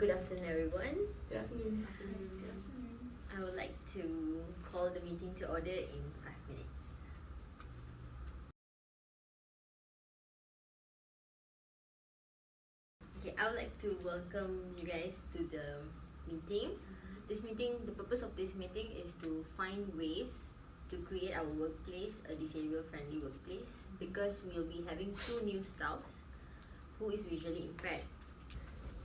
Good afternoon, everyone. Good afternoon. I would like to call the meeting to order in 5 minutes. Okay, I would like to welcome you guys to the meeting. The purpose of this meeting is to find ways to create our workplace a disabled-friendly workplace, because we'll be having 2 new staffs who is visually impaired.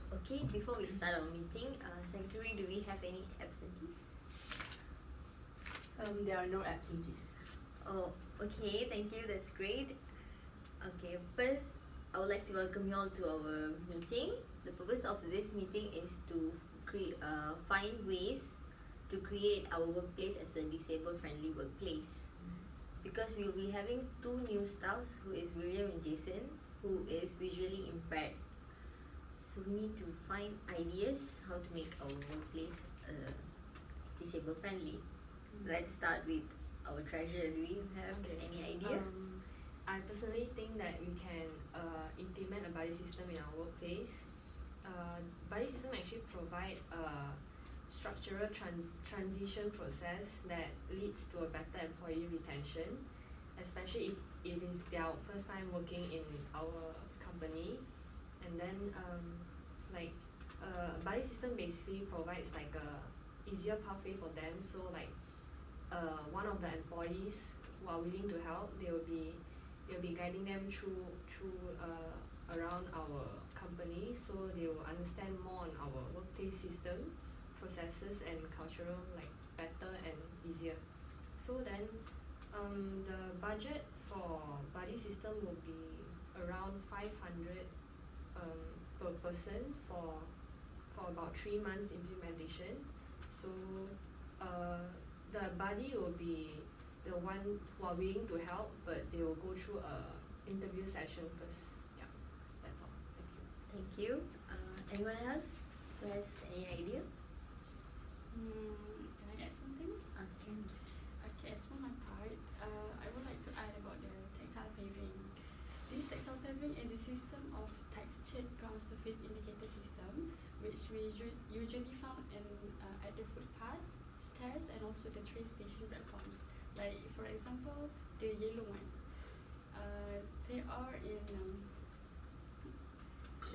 Okay, before we start our meeting, Secretary, do we have any absentees? There are no absentees. Oh, okay, thank you, that's great. Okay, first, I would like to welcome you all to our meeting. The purpose of this meeting is to find ways to create our workplace as a disabled-friendly workplace. Because we'll be having 2 new staffs, who is William and Jason, who is visually impaired. So we need to find ideas how to make our workplace disabled-friendly. Let's start with our treasurer. Do you have any idea? I personally think that we can implement a buddy system in our workplace. Buddy system actually provide a structural transition process that leads to a better employee retention, especially if it's their first time working in our company. And then buddy system basically provides like a easier pathway for them. So like one of the employees who are willing to help, they'll be guiding them through around our company, so they will understand more on our workplace system, processes and cultural like better and easier. So then the budget for buddy system will be around 500 per person for about 3 months implementation. So the buddy will be the one who are willing to help, but they will go through a interview session first. Yeah, that's all. Thank you. Thank you. Anyone else who has any idea? Can I add something? Okay. Okay, as for my part, I would like to add about the tactile paving. This tactile paving is a system of textured ground surface indicator system, which we usually found at the footpaths, stairs, and also the train station platforms. Like for example, the yellow one. They are they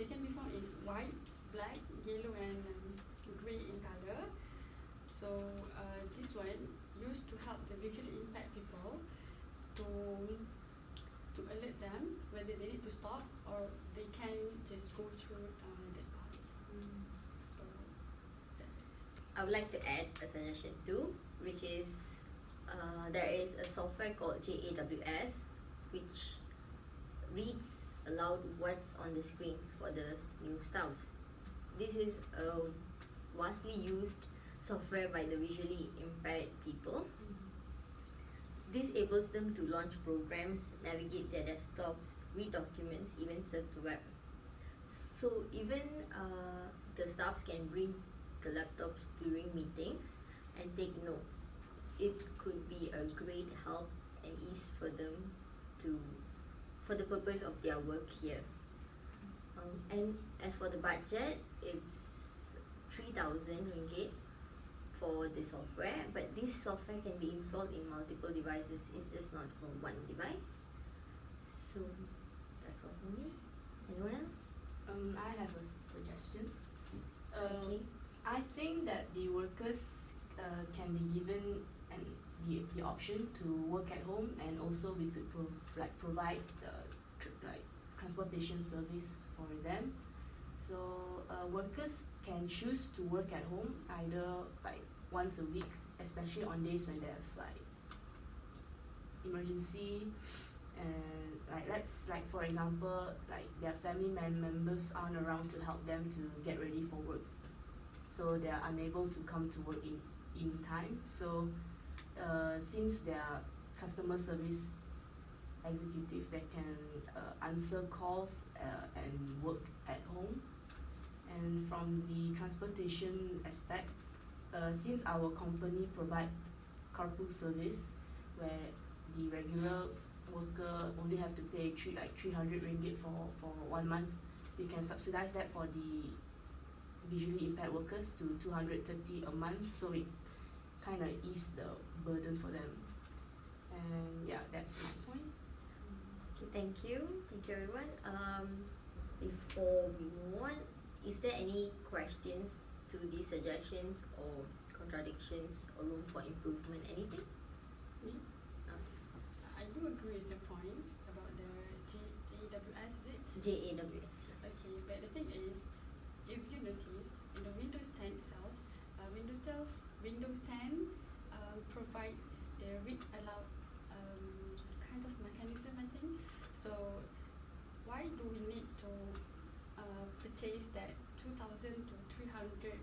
can be found in white, black, yellow, and grey in color. So this one used to help the visually impaired people to alert them whether they need to stop or they can just go through that path. So that's it. I would like to add a suggestion too, which is there is a software called JAWS, which reads aloud what's on the screen for the new staffs. This is a vastly used software by the visually impaired people. This enables them to launch programs, navigate their desktops, read documents, even surf the web. So even the staffs can bring the laptops during meetings and take notes. It could be a great help and ease for them for the purpose of their work here. And as for the budget, it's 3,000 ringgit for the software, but this software can be installed in multiple devices. It's just not for one device. So that's all for me. Anyone else? I have a suggestion. Okay. I think that the workers can be given the option to work at home, and also we could provide transportation service for them. So workers can choose to work at home either like once a week, especially on days when they have like emergency, and like for example, like their family members aren't around to help them to get ready for work, so they are unable to come to work in time. So since they are customer service executive, they can answer calls and work at home. And from the transportation aspect, since our company provide carpool service where the regular worker only have to pay 300 ringgit for 1 month, we can subsidize that for the visually impaired workers to 230 a month, so it kind of eased the burden for them. And yeah, that's my point. Okay, thank you everyone. Before we move on, is there any questions to these suggestions or contradictions or room for improvement? Anything? Me? I do agree with your point about the GAWS, is it? JAWS. Yes. Okay, but the thing is, if you notice, in the Windows 10 itself, Windows 10 provide the read aloud kind of mechanism, I think. So why do we need to purchase that 2,000 to 3,000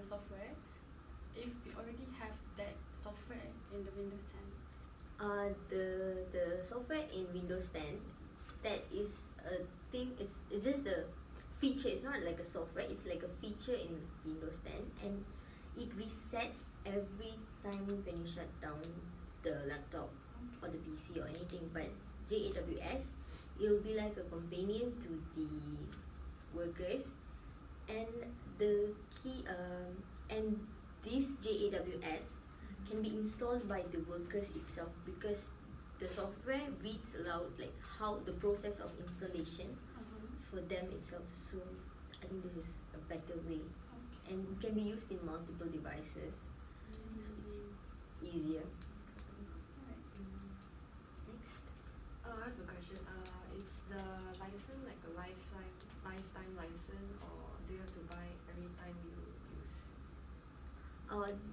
software if we already have that software in the Windows 10? The software in Windows 10, that is a thing. It's just a feature. It's not like a software. It's like a feature in Windows 10, and it resets every time when you shut down the laptop or the PC or anything. But JAWS, it'll be like a companion to the workers, and the key and this JAWS can be installed by the workers itself, because the software reads aloud like how the process of installation for them itself. So I think this is a better way, and can be used in multiple devices, so it's easier. Next. I have a question. Is the license like a lifetime license, or do you have to buy every time you use?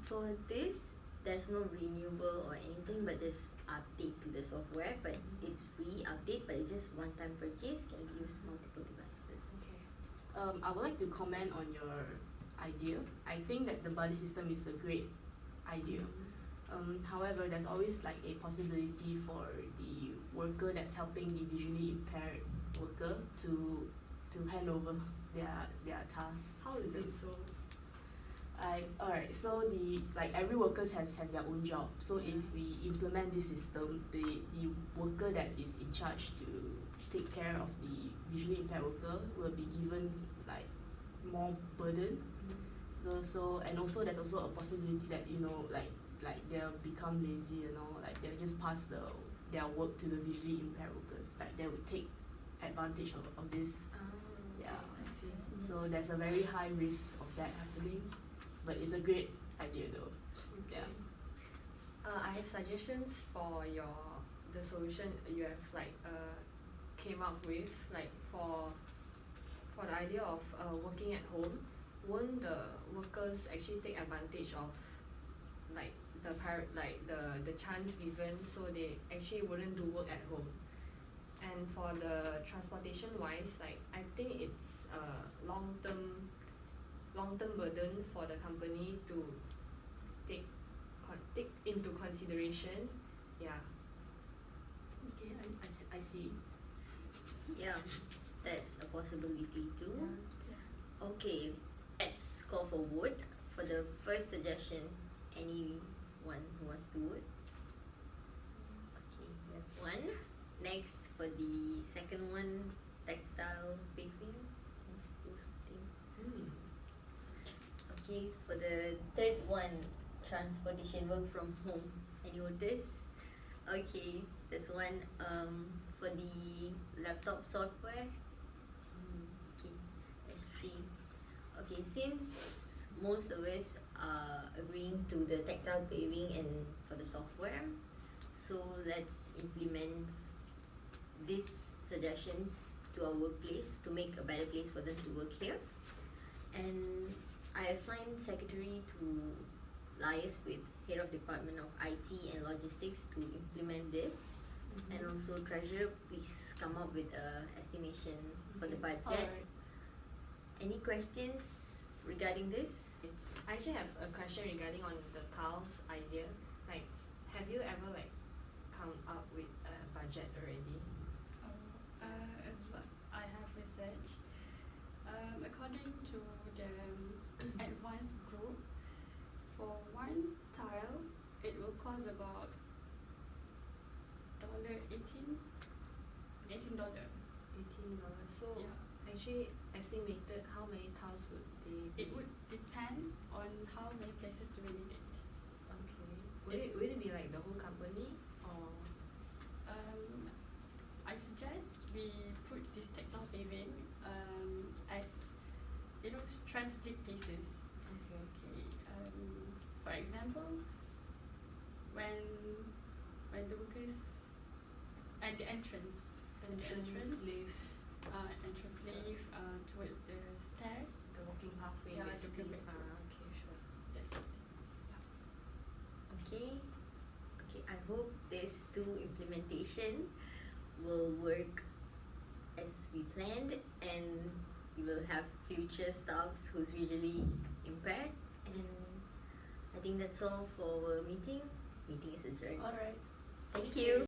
For this, there's no renewable or anything, but there's update to the software, but it's free update, but it's just one time purchase, can be used multiple devices. Okay. I would like to comment on your idea. I think that the buddy system is a great idea. However, there's always like a possibility for the worker that's helping the visually impaired worker to hand over their tasks. How is it so? Alright, so every worker has their own job. So if we implement this system, the worker that is in charge to take care of the visually impaired worker will be given like more burden. So and also there's also a possibility that like they'll become lazy, like they'll just pass their work to the visually impaired workers. Like they would take advantage of this. Yeah. I see. So there's a very high risk of that happening, but it's a great idea though. Okay. Yeah. I have suggestions for the solution you have came up with, like for the idea of working at home. Won't the workers actually take advantage of like the chance given, so they actually wouldn't do work at home? And for the transportation wise, like I think it's a long term burden for the company to take into consideration. Yeah. Okay, I see. Yeah, that's a possibility too. Okay, let's call for vote for the first suggestion. Anyone who wants to vote? Okay, we have one. Next, for the second one, tactile paving. Who's voting? Okay, for the third one, transportation, work from home. Any voters? Okay, there's one. For the laptop software. Okay, there's three. Okay, since most of us are agreeing to the tactile paving and for the software, so let's implement these suggestions to our workplace to make a better place for them to work here. And I assigned secretary to liaise with head of department of IT and logistics to implement this. And also treasurer, please come up with a estimation for the budget. Alright. Any questions regarding this? I actually have a question regarding on the tiles idea. Like, have you ever come up with a budget already? As what I have researched, according to the advanced group, for one tile it will cost about $18. $18. So Yeah. actually estimated how many tiles It would depends on how many places do we need it. Okay. Would it be like the whole company or? I suggest we put this textile paving at strategic places. Okay. Okay. For example, when the workers at the entrance Entrance, lift, entrance leave towards the stairs. the walking pathway. Yeah, basically. the walking pathway. Okay, sure. That's it. Okay. Okay, I hope these two implementation will work as we planned, and we will have future staffs who's visually impaired. And I think that's all for our meeting. Meeting is adjourned. Alright. Thank you.